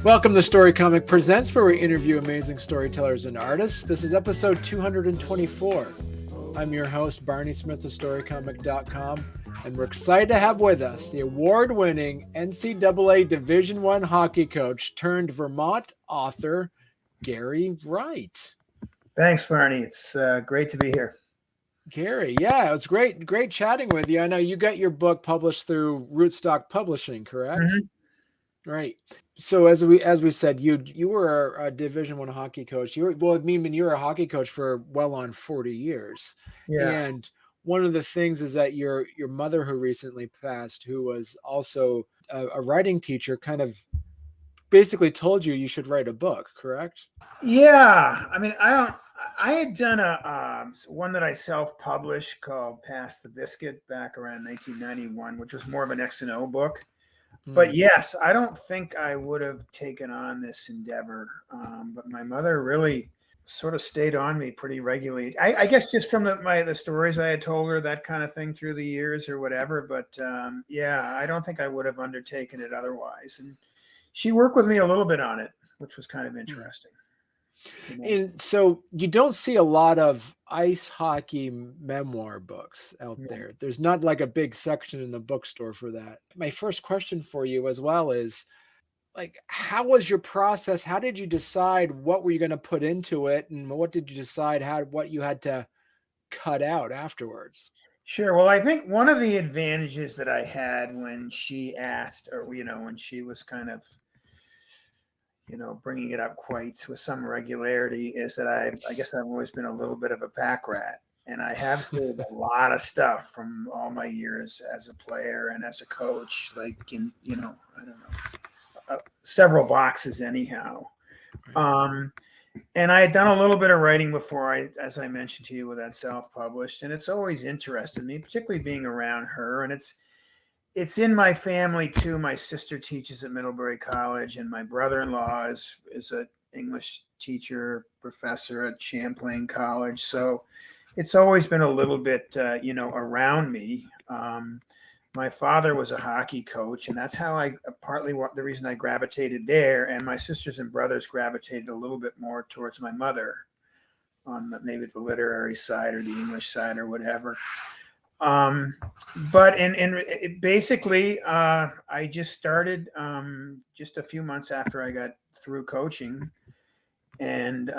Welcome to Storycomic Presents, where we interview amazing storytellers and artists. This is episode 224. I'm your host, Barney Smith of Storycomic.com, and we're excited to have with us the award-winning NCAA Division I hockey coach turned Vermont author, Gary Wright. Thanks, Barney. It's great to be here. Gary, yeah, it was great chatting with you. I know you got your book published through Rootstock Publishing, correct? Mm-hmm. Right. So as we said, you were a Division I hockey coach. You were a hockey coach for well on 40 years. Yeah. And one of the things is that your mother, who recently passed, who was also a writing teacher, kind of basically told you should write a book, correct? Yeah. I mean, I had done a one that I self-published called Pass the Biscuit back around 1991, which was more of an X&O book. But yes, I don't think I would have taken on this endeavor. But my mother really sort of stayed on me pretty regularly. I guess just from the stories I had told her, that kind of thing through the years or whatever. But yeah, I don't think I would have undertaken it otherwise. And she worked with me a little bit on it, which was kind of interesting. You know? And so you don't see a lot of ice hockey memoir books out there. There's not like a big section in the bookstore for that. My first question for you as well is, like, how was your process? How did you decide what were you going to put into it? And what did you decide what you had to cut out afterwards? Sure. Well, I think one of the advantages that I had when she asked, or, when she was kind of, bringing it up quite with some regularity, is that I guess I've always been a little bit of a pack rat, and I have saved a lot of stuff from all my years as a player and as a coach, like I don't know, several boxes anyhow. And I had done a little bit of writing before, as I mentioned to you, with that self-published, and it's always interested me, particularly being around her. And it's in my family too. My sister teaches at Middlebury College, and my brother-in-law is an English teacher, professor at Champlain College. So it's always been a little bit, around me. My father was a hockey coach, and that's how the reason I gravitated there. And my sisters and brothers gravitated a little bit more towards my mother on maybe the literary side or the English side or whatever. But basically, I just started just a few months after I got through coaching, and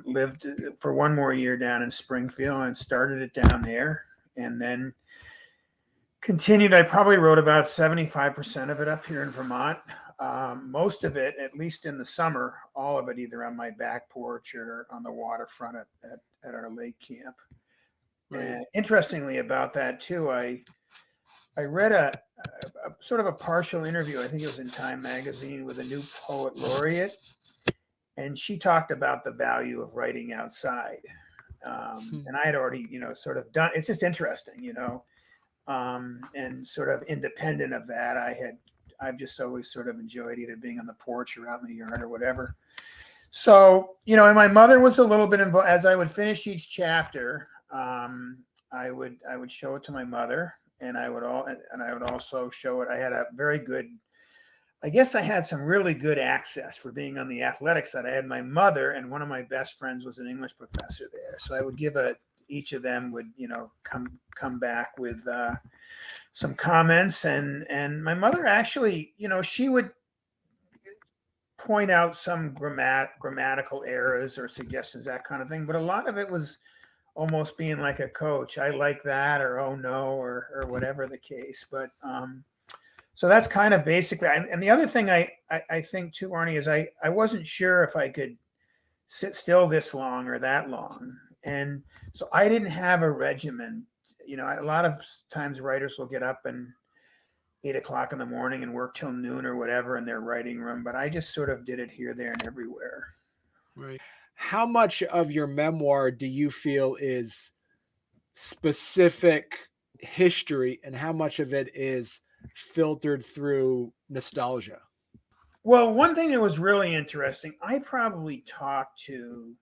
lived for one more year down in Springfield, and started it down there, and then continued. I probably wrote about 75% of it up here in Vermont. Most of it, at least in the summer, all of it either on my back porch or on the waterfront at our lake camp. Right. And interestingly about that too, I read a sort of a partial interview, I think it was in Time magazine, with a new poet laureate, and she talked about the value of writing outside. And I had already, sort of done. It's just interesting, and sort of independent of that, I've just always sort of enjoyed either being on the porch or out in the yard or whatever. So, and my mother was a little bit involved. As I would finish each chapter, I would show it to my mother, and I would also show it. I had a very good, I guess I had some really good access for being on the athletic side. I had my mother, and one of my best friends was an English professor there. So I would give each of them would, come back with some comments, and my mother actually, she would point out some grammatical errors or suggestions, that kind of thing. But a lot of it was almost being like a coach. I like that, or oh no, or whatever the case. But so that's kind of basically. And the other thing I think too, Arnie, is I wasn't sure if I could sit still this long or that long. And so I didn't have a regimen. A lot of times writers will get up and 8 o'clock in the morning and work till noon or whatever in their writing room. But I just sort of did it here, there, and everywhere. Right. How much of your memoir do you feel is specific history, and how much of it is filtered through nostalgia? Well, one thing that was really interesting, I probably talked to,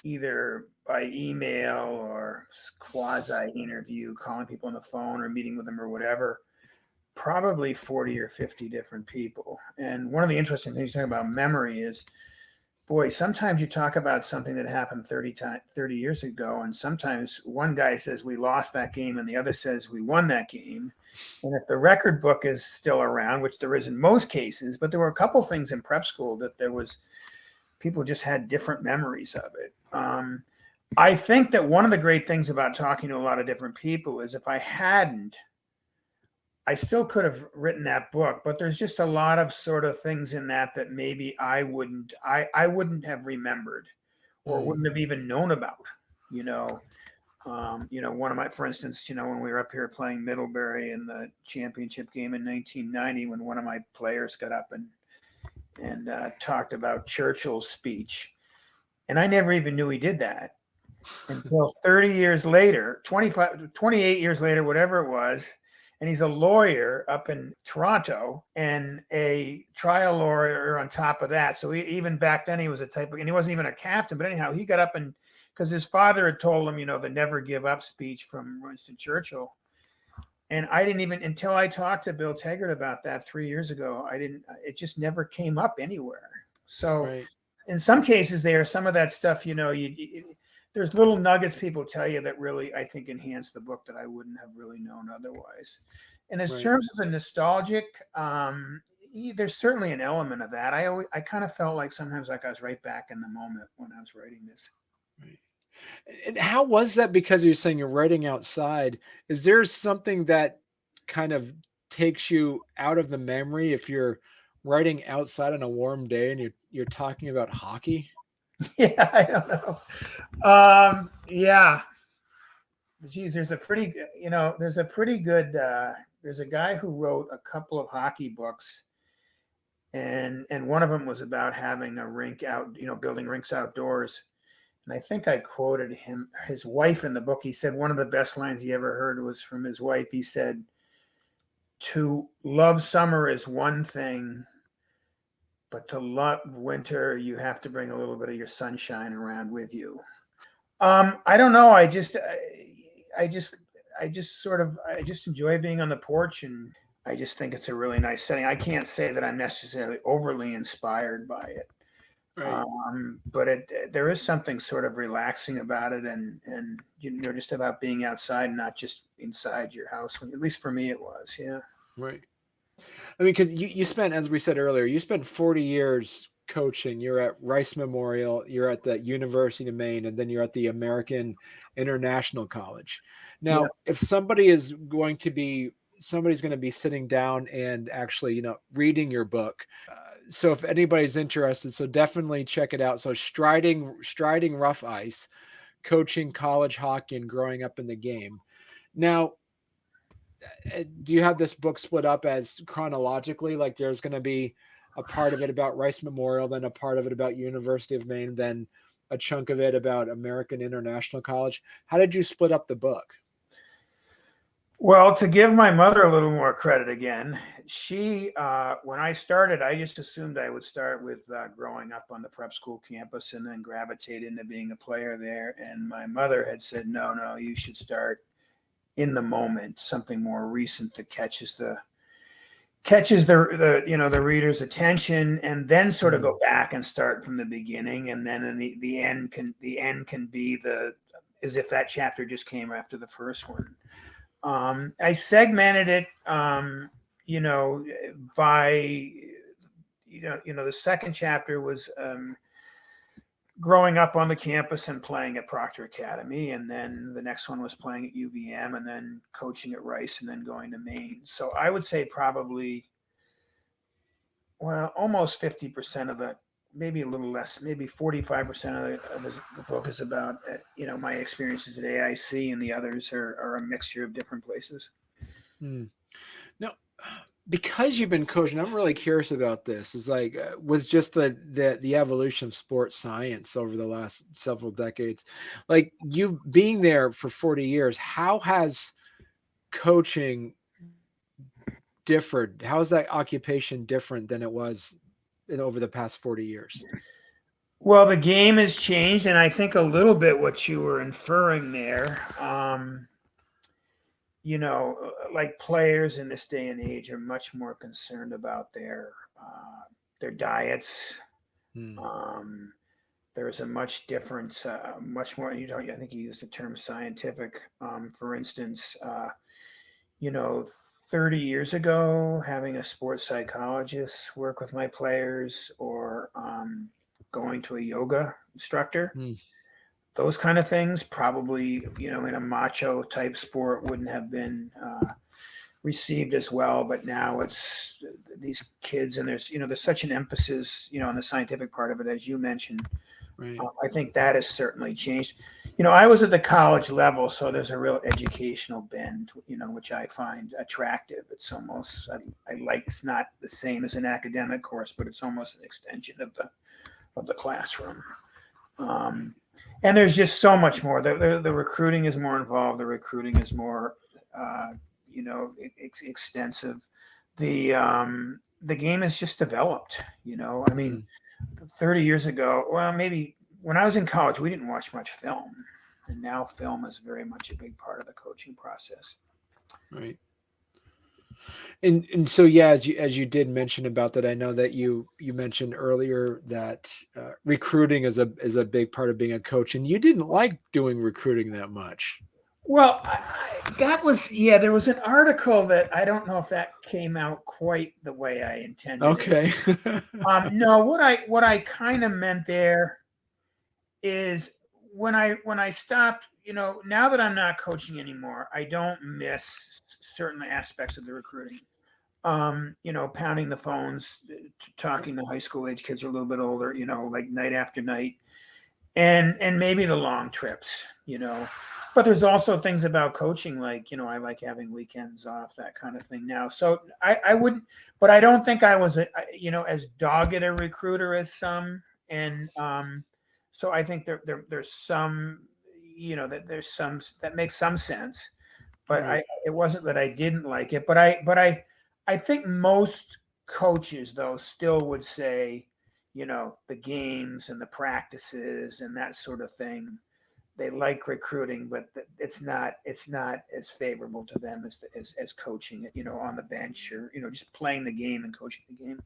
either by email or quasi interview, calling people on the phone or meeting with them or whatever, probably 40 or 50 different people. And one of the interesting things talking about memory is, boy, sometimes you talk about something that happened 30 years ago, and sometimes one guy says we lost that game and the other says we won that game. And if the record book is still around, which there is in most cases, but there were a couple things in prep school that people just had different memories of it. I think that one of the great things about talking to a lot of different people is if I hadn't, I still could have written that book, but there's just a lot of sort of things in that maybe I wouldn't have remembered or wouldn't have even known about, one of my, for instance, when we were up here playing Middlebury in the championship game in 1990, when one of my players got up and talked about Churchill's speech. And I never even knew he did that until 30 years later, 28 years later, whatever it was. And he's a lawyer up in Toronto and a trial lawyer on top of that. So even back then he was and he wasn't even a captain, but anyhow, he got up because his father had told him, the never give up speech from Winston Churchill. And I didn't even, until I talked to Bill Taggart about that 3 years ago, it just never came up anywhere. So right. In some cases some of that stuff, there's little nuggets people tell you that really, I think, enhance the book that I wouldn't have really known otherwise. And in terms of the nostalgic, there's certainly an element of that. I kind of felt like sometimes like I was right back in the moment when I was writing this. Right. And how was that? Because you're saying you're writing outside. Is there something that kind of takes you out of the memory if you're writing outside on a warm day and you're talking about hockey? Yeah, I don't know. Yeah. Geez, there's a pretty good, there's a guy who wrote a couple of hockey books, and one of them was about having a rink out, building rinks outdoors. And I think I quoted his wife in the book. He said one of the best lines he ever heard was from his wife. He said, "To love summer is one thing, but to love winter, you have to bring a little bit of your sunshine around with you." I don't know. I just enjoy being on the porch, and I just think it's a really nice setting. I can't say that I'm necessarily overly inspired by it. Right. But there is something sort of relaxing about it, and just about being outside, not just inside your house. At least for me, it was. Yeah. Right. I mean, because you spent, as we said earlier, you spent 40 years coaching. You're at Rice Memorial, you're at the University of Maine, and then you're at the American International College. Now, if somebody's going to be sitting down and actually, reading your book. So if anybody's interested, so definitely check it out. So Striding Rough Ice, Coaching College Hockey and Growing Up in the Game. Now, do you have this book split up as chronologically? Like there's going to be a part of it about Rice Memorial, then a part of it about University of Maine, then a chunk of it about American International College. How did you split up the book? Well, to give my mother a little more credit again, she, when I started, I just assumed I would start with growing up on the prep school campus and then gravitate into being a player there. And my mother had said, no, you should start in the moment, something more recent that catches the reader's attention, and then sort of go back and start from the beginning. And then in the end can be as if that chapter just came after the first one. I segmented it, by, the second chapter was growing up on the campus and playing at Proctor Academy. And then the next one was playing at UVM and then coaching at Rice and then going to Maine. So I would say probably, almost 50% of it, maybe a little less, maybe 45% of the book is about, my experiences at AIC, and the others are a mixture of different places. Now, because you've been coaching, I'm really curious about this. Is like with just the evolution of sports science over the last several decades, like you being there for 40 years, how has coaching differed? How is that occupation different than it was over the past 40 years? Well, the game has changed, and I think a little bit what you were inferring there. like players in this day and age are much more concerned about their diets. Hmm. There's a much different, much more. I think you used the term scientific. For instance, 30 years ago, having a sports psychologist work with my players, or going to a yoga instructor, Hmm. those kind of things probably, in a macho type sport wouldn't have been received as well. But now it's these kids, and there's such an emphasis, on the scientific part of it, as you mentioned. Right. I think that has certainly changed. I was at the college level, so there's a real educational bend, which I find attractive. It's almost, I like, it's not the same as an academic course, but it's almost an extension of the classroom. And there's just so much more. The recruiting is more involved. The recruiting is more, extensive. The game is just developed. I mean, Hmm. 30 years ago, well, maybe when I was in college, we didn't watch much film, and now film is very much a big part of the coaching process. Right. And so yeah, as you did mention about that, I know that you mentioned earlier that recruiting is a big part of being a coach, and you didn't like doing recruiting that much. Well, there was an article that I don't know if that came out quite the way I intended it. Okay. No, what I kind of meant there is when I stopped, now that I'm not coaching anymore, I don't miss certain aspects of the recruiting. Pounding the phones, talking to high school age kids who are a little bit older, like night after night, and maybe the long trips. But there's also things about coaching, like, I like having weekends off, that kind of thing now. So I wouldn't, but I don't think I was, as dogged a recruiter as some. And so I think there's some, that there's some, that makes some sense. But Right. it wasn't that I didn't like it. But I think most coaches, though, still would say, the games and the practices and that sort of thing, they like recruiting, but it's not as favorable to them as coaching it, on the bench, or just playing the game and coaching the game.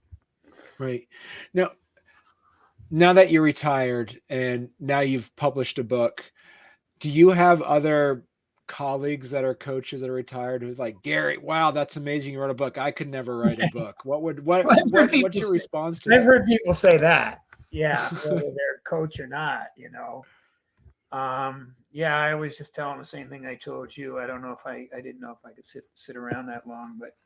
Right. Now that you're retired and now you've published a book, do you have other colleagues that are coaches that are retired who's like, Gary, wow, that's amazing, you wrote a book, I could never write a book? Well, What's your response to I've that? heard people say that, yeah, whether they're coach or not. Yeah, I always just tell them the same thing I told you. I don't know if I didn't know if I could sit around that long, but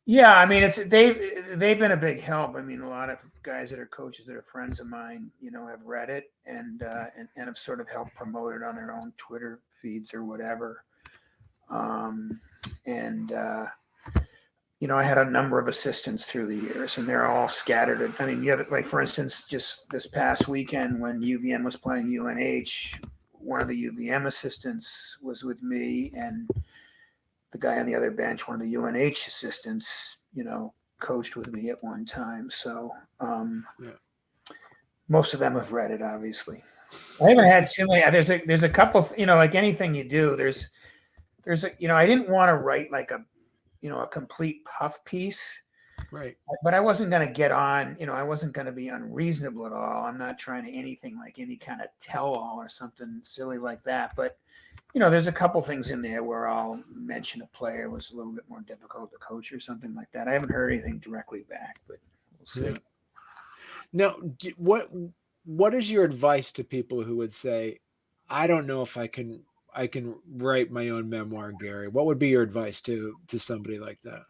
yeah, I mean, they've been a big help. I mean, a lot of guys that are coaches that are friends of mine, have read it, and have sort of helped promote it on their own Twitter feeds or whatever. And I had a number of assistants through the years, and they're all scattered. I mean, like, for instance, just this past weekend when UVM was playing UNH, one of the UVM assistants was with me, and the guy on the other bench, one of the UNH assistants, coached with me at one time. So Yeah. most of them have read it, obviously. I haven't had too many. There's a couple, like anything you do, I didn't want to write like a complete puff piece, Right. but I wasn't going to get on, I wasn't going to be unreasonable at all. I'm not trying to anything like any kind of tell all or something silly like that. But, there's a couple things in there where I'll mention a player was a little bit more difficult to coach or something like that. I haven't heard anything directly back, but we'll see. Yeah. Now, what is your advice to people who would say, I don't know if I can write my own memoir, Gary? What would be your advice to somebody like that?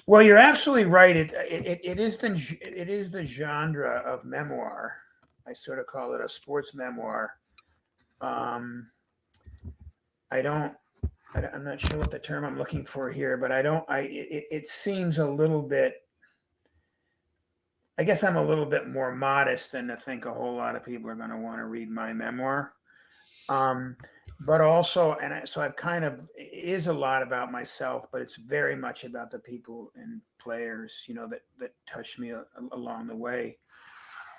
Well, you're absolutely right. It is the genre of memoir. I sort of call it a sports memoir. Um, I don't. I'm not sure what the term I'm looking for here, but I don't. It seems a little bit. I guess I'm a little bit more modest than to think a whole lot of people are going to want to read my memoir. Um, but also, so I've kind of, it is a lot about myself, but it's very much about the people and players, that touched me along the way.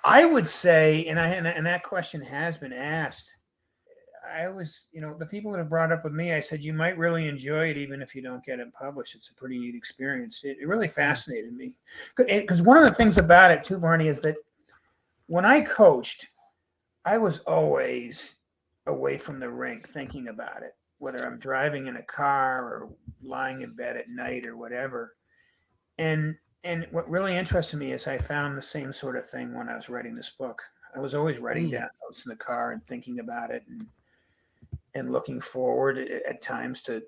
I would say, and that question has been asked, I always, the people that have brought up with me, I said, you might really enjoy it even if you don't get it published. It's a pretty neat experience. It really fascinated me. Because one of the things about it too, Barney, is that when I coached, I was always away from the rink thinking about it, whether I'm driving in a car or lying in bed at night or whatever. And what really interested me is I found the same sort of thing when I was writing this book. I was always writing down notes in the car and thinking about it and looking forward at times to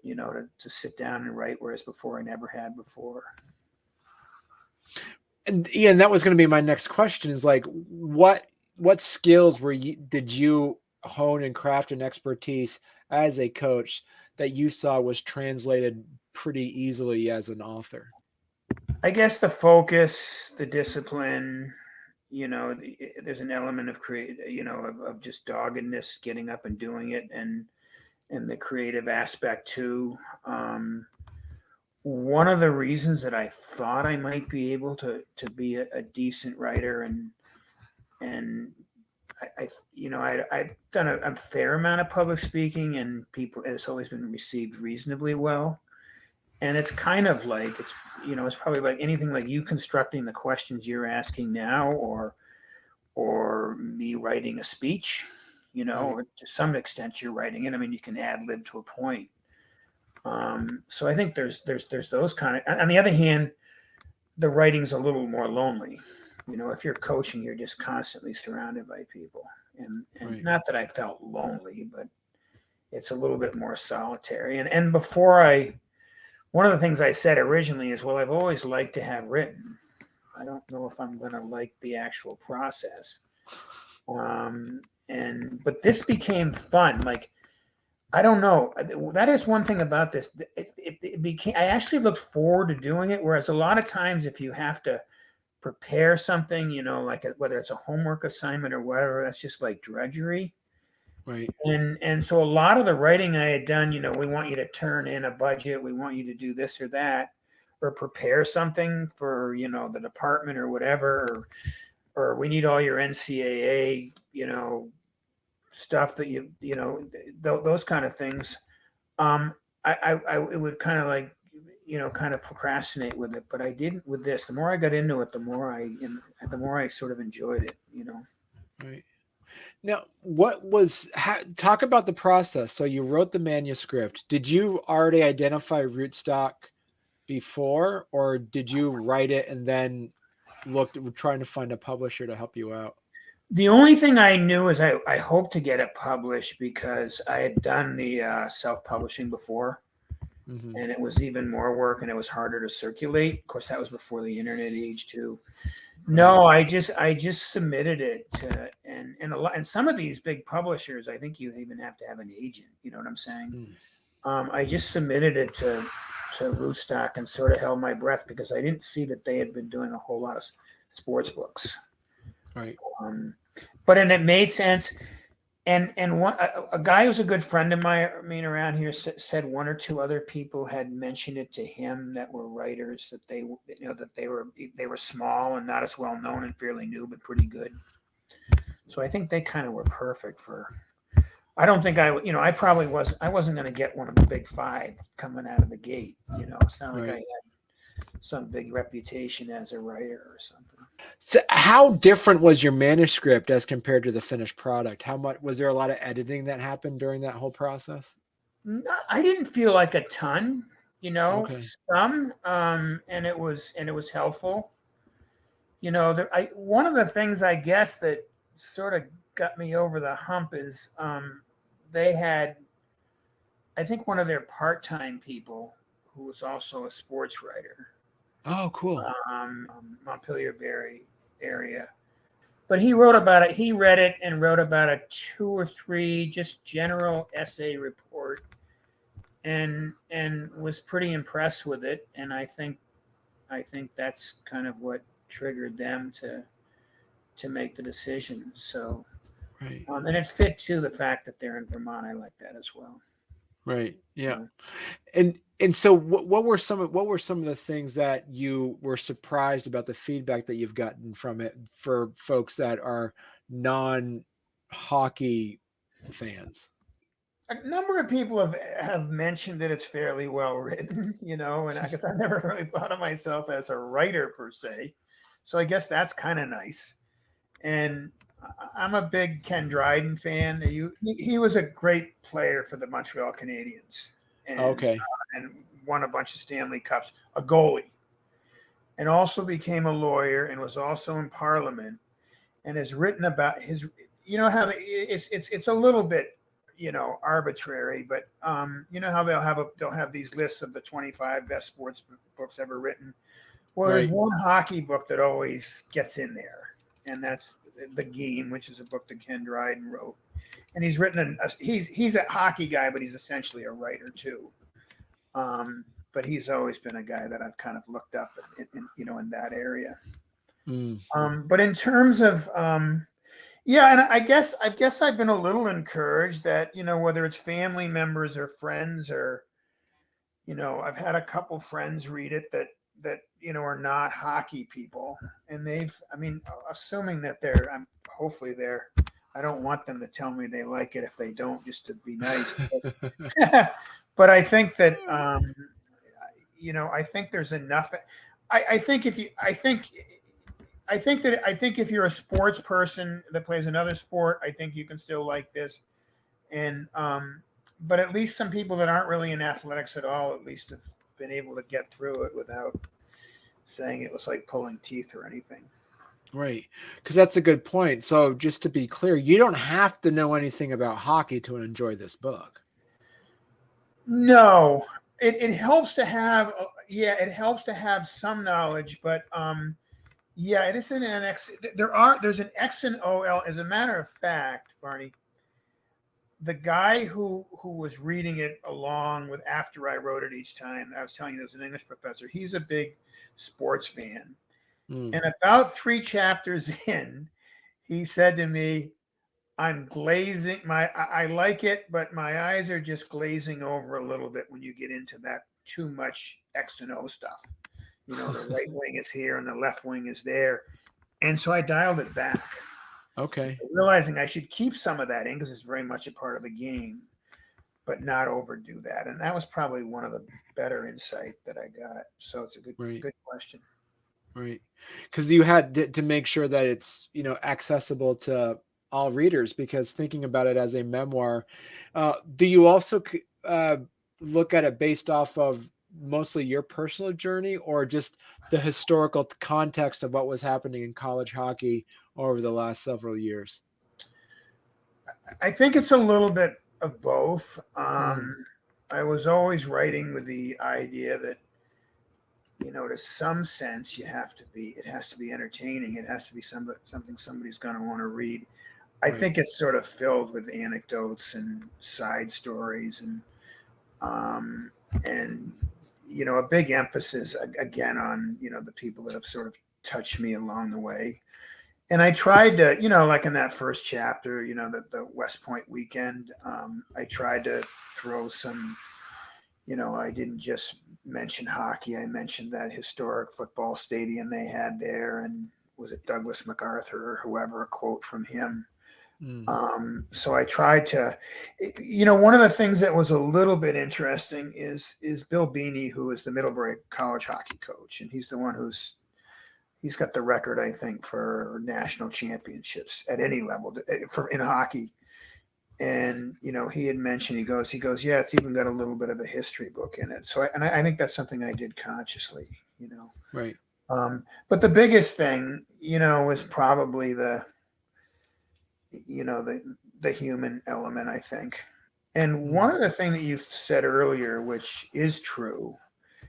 sit down and write, whereas before I never had before. And Ian, that was going to be my next question, is like, what skills did you hone and craft an expertise as a coach that you saw was translated pretty easily as an author? I guess the focus, the discipline, there's an element of of just doggedness, getting up and doing it, and the creative aspect too. One of the reasons that I thought I might be able to be a decent writer, and I've done a fair amount of public speaking, and it's always been received reasonably well. And it's kind of like, it's probably like anything, like you constructing the questions you're asking now, or me writing a speech, or to some extent you're writing it. I mean, you can ad lib to a point. So I think there's those kind of, on the other hand, the writing's a little more lonely. If you're coaching, you're just constantly surrounded by people. And not that I felt lonely, but it's a little bit more solitary. And one of the things I said originally is, well, I've always liked to have written. I don't know if I'm going to like the actual process. But this became fun. Like, I don't know. That is one thing about this. It became, I actually looked forward to doing it. Whereas a lot of times if you have to prepare something, like whether it's a homework assignment or whatever, that's just like drudgery. Right. And so a lot of the writing I had done, we want you to turn in a budget. We want you to do this or that, or prepare something for, the department or whatever, or we need all your NCAA, stuff that those kind of things. I would kind of like, kind of procrastinate with it, but I didn't with this. The more I got into it, the more I sort of enjoyed it, Right. Now, talk about the process. So you wrote the manuscript. Did you already identify rootstock before, or did you write it and then trying to find a publisher to help you out? The only thing I knew is I hoped to get it published because I had done the self-publishing before, and it was even more work and it was harder to circulate. Of course, that was before the internet age too. No, I just submitted it to, and some of these big publishers, I think you even have to have an agent. You know what I'm saying? I just submitted it to Rootstock and sort of held my breath because I didn't see that they had been doing a whole lot of sports books. Right. And it made sense. And a guy who's a good friend of mine around here said one or two other people had mentioned it to him that were writers, that they were small and not as well known and fairly new, but pretty good. So I think they kind of were perfect for. I don't think I wasn't going to get one of the big five coming out of the gate. It's not like I had some big reputation as a writer or something. So how different was your manuscript as compared to the finished product? How much was there a lot of editing that happened during that whole process? No, I didn't feel like a ton, Okay. some, and it was helpful. One of the things I guess that sort of got me over the hump is they had, I think, one of their part-time people who was also a sports writer. Oh, cool. Montpelier Bay area. But he wrote about it. He read it and wrote about a 2 or 3 just general essay report, and was pretty impressed with it. And I think that's kind of what triggered them to make the decision. So, right. And it fit too the fact that they're in Vermont. I like that as well. Right. Yeah. And so what were some of the things that you were surprised about the feedback that you've gotten from it for folks that are non-hockey fans? a number of people have mentioned that it's fairly well written, and I guess I've never really thought of myself as a writer per se. So I guess that's kind of nice. And I'm a big Ken Dryden fan. He was a great player for the Montreal Canadiens Okay. and won a bunch of Stanley Cups, a goalie, and also became a lawyer and was also in Parliament and has written about his, how it's a little bit, arbitrary, but how they'll have these lists of the 25 best sports books ever written. Well, there's Right. one hockey book that always gets in there, and that's The Game, which is a book that Ken Dryden wrote. And he's written he's a hockey guy, but he's essentially a writer too. But he's always been a guy that I've kind of looked up in that area. Mm. But in terms of yeah, and I guess I've been a little encouraged that, whether it's family members or friends or, I've had a couple friends read it that are not hockey people, and assuming that hopefully I don't want them to tell me they like it if they don't, just to be nice. But I think that I think there's enough. I think if you're a sports person that plays another sport, I think you can still like this. And but at least some people that aren't really in athletics at all, at least have been able to get through it without saying it was like pulling teeth or anything. Right. Because that's a good point. So just to be clear, you don't have to know anything about hockey to enjoy this book. No, it helps to have, it helps to have some knowledge, but yeah, it isn't an X. There's an X and OL. As a matter of fact, Barney, the guy who was reading it along with after I wrote it each time, I was telling you, there's an English professor. He's a big sports fan. Mm. And about 3 chapters in, he said to me, I'm glazing I like it, but my eyes are just glazing over a little bit when you get into that too much X and O stuff. The right wing is here and the left wing is there. And so I dialed it back. Okay. Realizing I should keep some of that in because it's very much a part of the game, but not overdo that. And that was probably one of the better insight that I got. So it's a good question. Right. Because you had to make sure that it's, accessible to all readers, because thinking about it as a memoir, do you also look at it based off of mostly your personal journey or just the historical context of what was happening in college hockey over the last several years? I think it's a little bit of both. I was always writing with the idea that, to some sense, it has to be entertaining. It has to be something somebody's going to want to read. I think it's sort of filled with anecdotes and side stories and a big emphasis again on, the people that have sort of touched me along the way. And I tried to, like in that first chapter, the West Point weekend, I tried to throw some, I didn't just mention hockey. I mentioned that historic football stadium they had there. And was it Douglas MacArthur or whoever, a quote from him. So I tried to, one of the things that was a little bit interesting is Bill Beanie, who is the Middlebury College hockey coach. And he's the one he's got the record, I think, for national championships at any level in hockey. And, he had mentioned, he goes, yeah, it's even got a little bit of a history book in it. So I think that's something I did consciously, Right. But the biggest thing, was probably the human element, I think. And one of the things that you said earlier, which is true,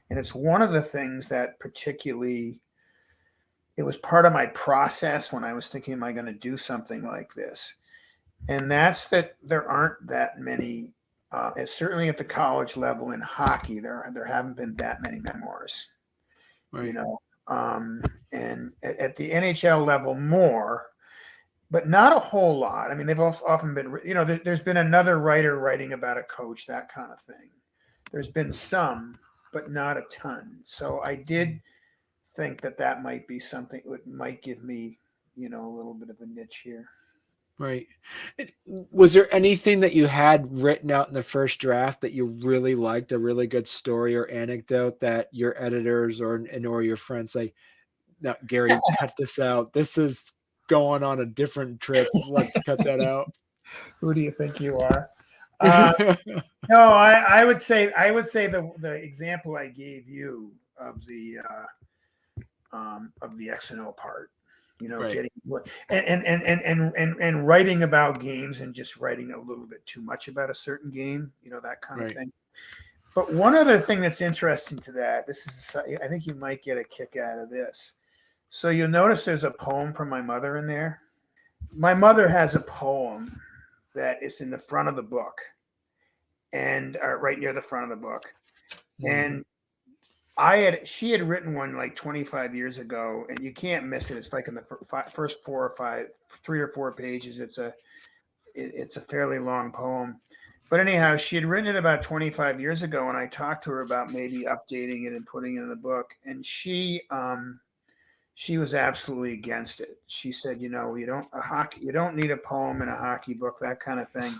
and it's one of the things that particularly, it was part of my process when I was thinking, am I going to do something like this? And that's that there aren't that many, certainly at the college level in hockey, there haven't been that many memoirs, Right. And at the NHL level more, but not a whole lot. I mean, they've often been, there's been another writer writing about a coach, that kind of thing. There's been some, but not a ton. So I did think that might be something that might give me, a little bit of a niche here. Right. Was there anything that you had written out in the first draft that you really liked, a really good story or anecdote that your editors or your friends say, "No, Gary, cut this out. This is going on a different trip. Let's cut that out." Who do you think you are? No, I would say the example I gave you of the X and O part, Right. getting and writing about games and just writing a little bit too much about a certain game, that kind of Right. thing. But one other thing that's interesting to that, I think you might get a kick out of this. So you'll notice there's a poem from my mother in there. My mother has a poem that is in the front of the book, and right near the front of the book. And she had written one like 25 years ago, and you can't miss it. It's like in the first 3 or 4 pages. It's a fairly long poem. But anyhow, she had written it about 25 years ago, and I talked to her about maybe updating it and putting it in the book. And she was absolutely against it. She said, you don't need a poem in a hockey book, that kind of thing.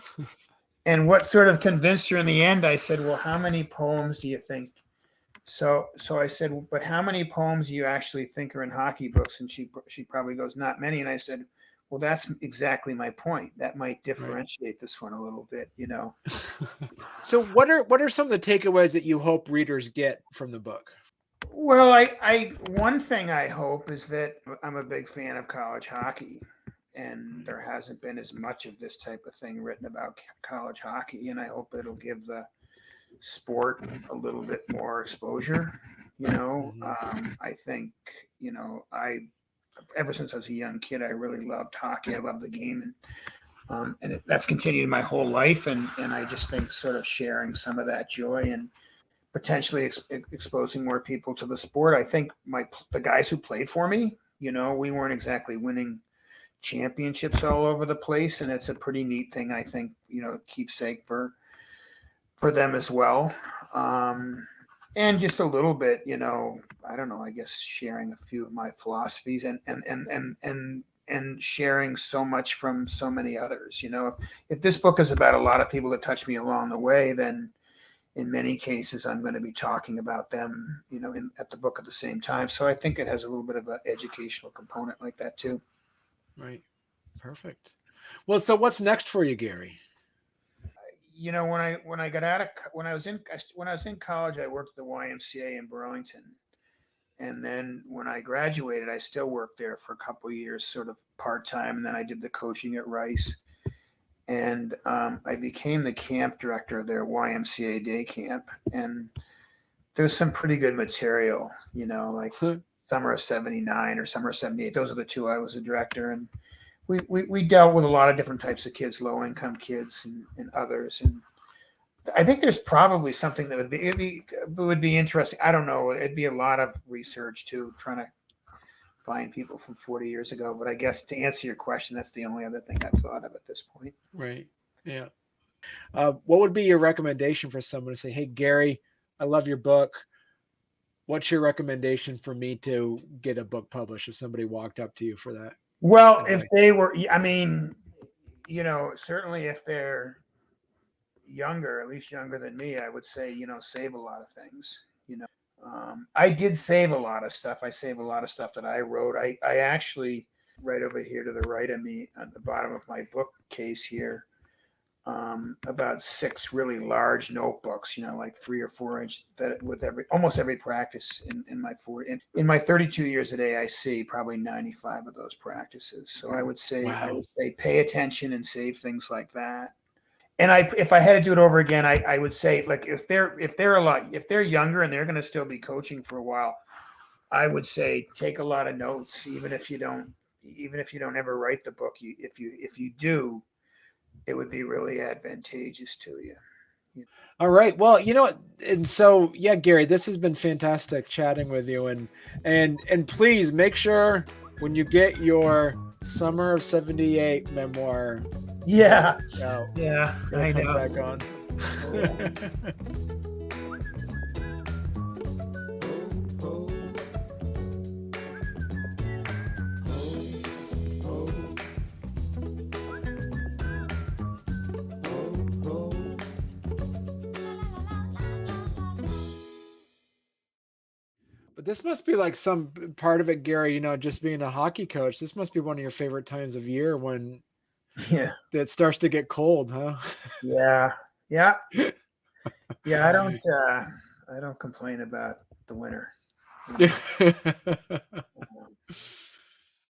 And what sort of convinced her in the end, I said, well, how many poems do you think? So I said, but how many poems do you actually think are in hockey books? And she probably goes, not many. And I said, well, that's exactly my point. That might differentiate this one a little bit, So what are some of the takeaways that you hope readers get from the book? Well, one thing I hope is that I'm a big fan of college hockey, and there hasn't been as much of this type of thing written about college hockey, and I hope it'll give the sport a little bit more exposure. I think, ever since I was a young kid, I really loved hockey. I loved the game, and that's continued my whole life. And I just think sort of sharing some of that joy and potentially exposing more people to the sport. I think the guys who played for me, we weren't exactly winning championships all over the place, and it's a pretty neat thing. I think, keepsake for them as well. And just a little bit, I don't know, I guess sharing a few of my philosophies and sharing so much from so many others. If this book is about a lot of people that touched me along the way, then in many cases I'm going to be talking about them, at the book at the same time. So I think it has a little bit of an educational component like that too. Right. Perfect. Well, so what's next for you, Gary? When I was in college, I worked at the YMCA in Burlington, and then when I graduated, I still worked there for a couple of years, sort of part time, and then I did the coaching at Rice, and I became the camp director of their YMCA day camp, and there's some pretty good material, like Summer of '79 or Summer of '78. Those are the two I was a director, and we dealt with a lot of different types of kids, low income kids and others. And I think there's probably something that would be interesting. I don't know. It'd be a lot of research too, trying to find people from 40 years ago. But I guess to answer your question, that's the only other thing I've thought of at this point. Right. Yeah. What would be your recommendation for someone to say, hey, Gary, I love your book. What's your recommendation for me to get a book published if somebody walked up to you for that? Well, if they were, certainly if they're younger, at least younger than me, I would say, save a lot of things. I did save a lot of stuff. I save a lot of stuff that I wrote. I actually, right over here to the right of me, at the bottom of my bookcase here, about 6 really large notebooks, like 3 or 4 inch, that with almost every practice in my 32 years a day, I see probably 95 of those practices. So I would say, pay attention and save things like that. And if I had to do it over again, I would say, like, if they're younger and they're going to still be coaching for a while, I would say take a lot of notes, even if you don't ever write the book. If you do, it would be really advantageous to you. All right. Well, and so, yeah, Gary, this has been fantastic chatting with you, and please make sure when you get your Summer of '78 memoir. Yeah. I know. Back on. But this must be like some part of it, Gary, just being a hockey coach. This must be one of your favorite times of year when it starts to get cold, huh? Yeah. I don't complain about the winter.